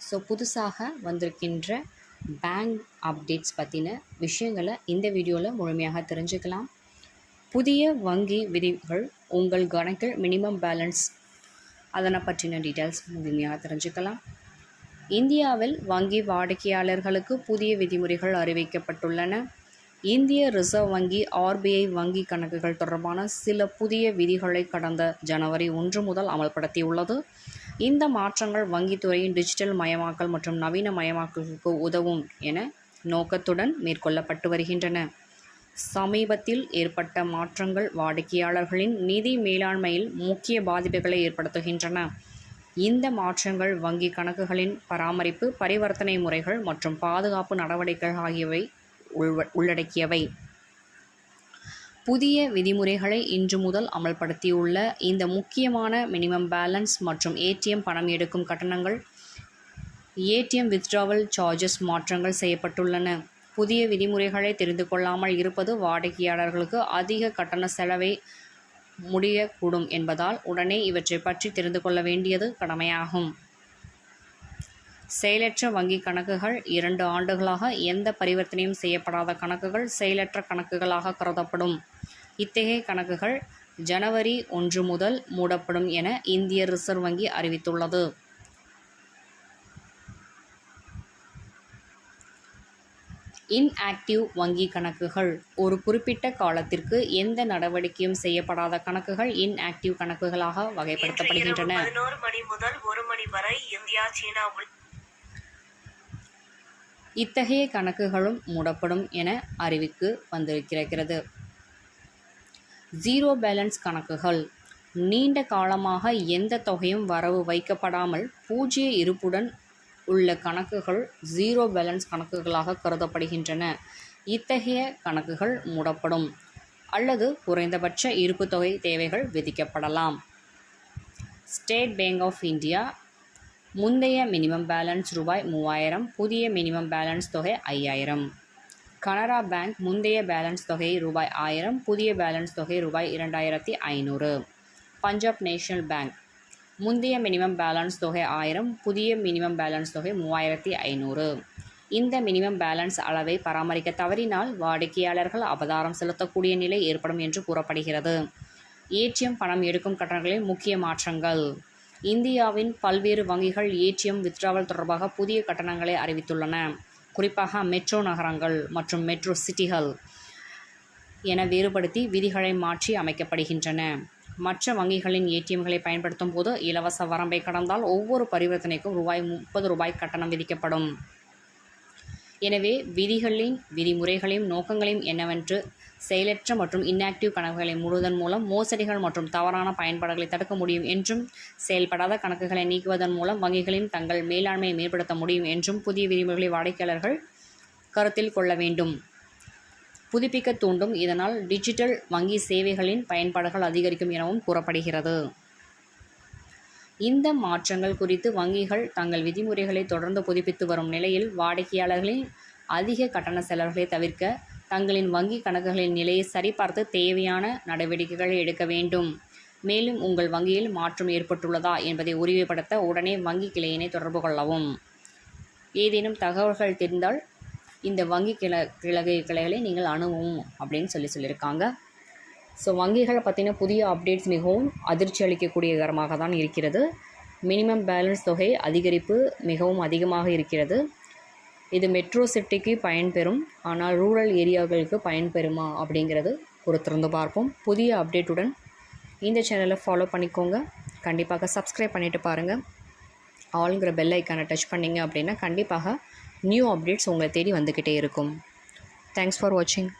So புதுசாக வந்திருக்கின்ற bank updates பற்றின விஷயங்களை இந்த வீடியோவில் முழுமையாக தெரிஞ்சுக்கலாம். புதிய வங்கி விதிகள் உங்கள் கணக்கில் மினிமம் பேலன்ஸ் அதனை பற்றின டீட்டெயில்ஸ் முழுமையாக தெரிஞ்சுக்கலாம். இந்தியாவில் வங்கி வாடிக்கையாளர்களுக்கு புதிய விதிமுறைகள் அறிவிக்கப்பட்டுள்ளன. இந்திய ரிசர்வ் வங்கி RBI வங்கி கணக்குகள் தொடர்பான சில புதிய விதிகளை கடந்த ஜனவரி 1 முதல் அமல்படுத்தியுள்ளது. இந்த மாற்றங்கள் வங்கித்துறையின் டிஜிட்டல் மயமாக்கல் மற்றும் நவீன மயமாக்கலுக்கு உதவும் என நோக்கத்துடன் மேற்கொள்ளப்பட்டு வருகின்றன. சமீபத்தில் ஏற்பட்ட மாற்றங்கள் வாடிக்கையாளர்களின் நிதி மேலாண்மையில் முக்கிய பாதிப்புகளை ஏற்படுத்துகின்றன. இந்த மாற்றங்கள் வங்கி கணக்குகளின் பராமரிப்பு, பரிவர்த்தனை முறைகள் மற்றும் பாதுகாப்பு நடவடிக்கைகள் ஆகியவை உள்ளடக்கியவை. புதிய விதிமுறைகளை இன்று முதல் அமல்படுத்தியுள்ள இந்த முக்கியமான மினிமம் பேலன்ஸ் மற்றும் ATM பணம் எடுக்கும் கட்டணங்கள், ATM வித்ட்ராவல் சார்ஜஸ் மாற்றங்கள் செய்யப்பட்டுள்ளன. புதிய விதிமுறைகளை தெரிந்து கொள்ளாமல் இருப்பது வாடிக்கையாளர்களுக்கு அதிக கட்டண செலவை முடியக்கூடும் என்பதால் உடனே இவற்றை பற்றி தெரிந்து கொள்ள வேண்டியது கடமையாகும். செயலற்ற வங்கி கணக்குகள் 2 ஆண்டுகளாக எந்த பரிவர்த்தனையும் செய்யப்படாத கணக்குகள் செயலற்ற கணக்குகளாக கருதப்படும். இத்தகைய கணக்குகள் ஜனவரி 1 முதல் மூடப்படும் என இந்திய ரிசர்வ் வங்கி அறிவித்துள்ளது. இன்ஆக்டிவ் வங்கி கணக்குகள் ஒரு குறிப்பிட்ட காலத்திற்கு எந்த நடவடிக்கையும் செய்யப்படாத கணக்குகள் இன்ஆக்டிவ் கணக்குகளாக வகைப்படுத்தப்படுகின்றன. 11 மணி முதல் 1 மணி வரை இந்தியா, சீனா இத்தகைய கணக்குகளும் மூடப்படும் என அறிவிப்பு வந்திருக்கிறது. ஜீரோ பேலன்ஸ் கணக்குகள் நீண்ட காலமாக எந்த தொகையும் வரவு வைக்கப்படாமல் பூஜ்ய இருப்புடன் உள்ள கணக்குகள் ஜீரோ பேலன்ஸ் கணக்குகளாக கருதப்படுகின்றன. இத்தகைய கணக்குகள் மூடப்படும் அல்லது குறைந்தபட்ச இருப்பு தொகை தேவைகள் விதிக்கப்படலாம். ஸ்டேட் பேங்க் ஆஃப் இந்தியா முந்தைய மினிமம் பேலன்ஸ் ரூபாய் 3000, புதிய மினிமம் பேலன்ஸ் தொகை 5000. கனரா பேங்க் முந்தைய பேலன்ஸ் தொகை ரூபாய் 1000, புதிய பேலன்ஸ் தொகை ரூபாய் 2500. பஞ்சாப் நேஷனல் பேங்க் முந்தைய மினிமம் பேலன்ஸ் தொகை 1000, புதிய மினிமம் பேலன்ஸ் தொகை 3500. இந்த மினிமம் பேலன்ஸ் அளவை பராமரிக்க தவறினால் வாடிக்கையாளர்கள் அபராதம் செலுத்தக்கூடிய நிலை ஏற்படும் என்று கூறப்படுகிறது. ATM பணம் எடுக்கும் கட்டணங்களில் முக்கிய மாற்றங்கள். இந்தியாவின் பல்வேறு வங்கிகள் ATM வித்ட்ராவல் தொடர்பாக புதிய கட்டணங்களை அறிவித்துள்ளன. குறிப்பாக மெட்ரோ நகரங்கள் மற்றும் மெட்ரோ சிட்டிகள் என வேறுபடுத்தி விதிகளை மாற்றி அமைக்கப்படுகின்றன. மற்ற வங்கிகளின் ATMகளை பயன்படுத்தும் போது இலவச வரம்பை கடந்தால் ஒவ்வொரு பரிவர்த்தனைக்கும் ரூபாய் 30 கட்டணம் விதிக்கப்படும். எனவே விதிகளின் விதிமுறைகளையும் நோக்கங்களையும் என்னவென்று செயலற்ற மற்றும் இன்ஆக்டிவ் கணக்குகளை மூடுவதன் மூலம் மோசடிகள் மற்றும் தவறான பயன்பாடுகளை தடுக்க முடியும் என்றும், செயல்படாத கணக்குகளை நீக்குவதன் மூலம் வங்கிகளின் தங்கள் மேலாண்மையை மேம்படுத்த முடியும் என்றும் புதிய விதிமுறைகளை வாடிக்கையாளர்கள் கருத்தில் கொள்ள வேண்டும். புதுப்பிக்க தூண்டும். இதனால் டிஜிட்டல் வங்கி சேவைகளின் பயன்பாடுகள் அதிகரிக்கும் எனவும் கூறப்படுகிறது. இந்த மாற்றங்கள் குறித்து வங்கிகள் தங்கள் விதிமுறைகளை தொடர்ந்து புதுப்பித்து வரும் நிலையில் வாடிக்கையாளர்களின் அதிக கட்டண செலவுகளை தவிர்க்க தங்களின் வங்கி கணக்குகளின் நிலையை சரிபார்த்து தேவையான நடவடிக்கைகளை எடுக்க வேண்டும். மேலும் உங்கள் வங்கியில் மாற்றம் ஏற்பட்டுள்ளதா என்பதை உறுதிப்படுத்த உடனே வங்கி கிளையினை தொடர்பு கொள்ளவும். ஏதேனும் தகவல்கள் தெரிந்தால் இந்த வங்கி கிளைகளை நீங்கள் அணுகவும் அப்படின்னு சொல்லியிருக்காங்க. ஸோ வங்கிகளை பற்றின புதிய அப்டேட்ஸ் மிகவும் அதிர்ச்சி அளிக்கக்கூடியகரமாக தான் இருக்கிறது. மினிமம் பேலன்ஸ் தொகை அதிகரிப்பு மிகவும் அதிகமாக இருக்கிறது. இது மெட்ரோ சிட்டிக்கு பயன்பெறும், ஆனால் ரூரல் ஏரியாக்களுக்கு பயன்பெறுமா அப்படிங்கிறது பொறுத்திருந்து பார்ப்போம். புதிய அப்டேட்டுடன் இந்த சேனலை ஃபாலோ பண்ணிக்கோங்க. கண்டிப்பாக சப்ஸ்கிரைப் பண்ணிவிட்டு பாருங்கள். ஆல்ங்கிற பெல் ஐக்கானை டச் பண்ணிங்க அப்படின்னா கண்டிப்பாக நியூ அப்டேட்ஸ் உங்களை தேடி வந்துக்கிட்டே இருக்கும். தேங்க்ஸ் ஃபார் வாட்சிங்.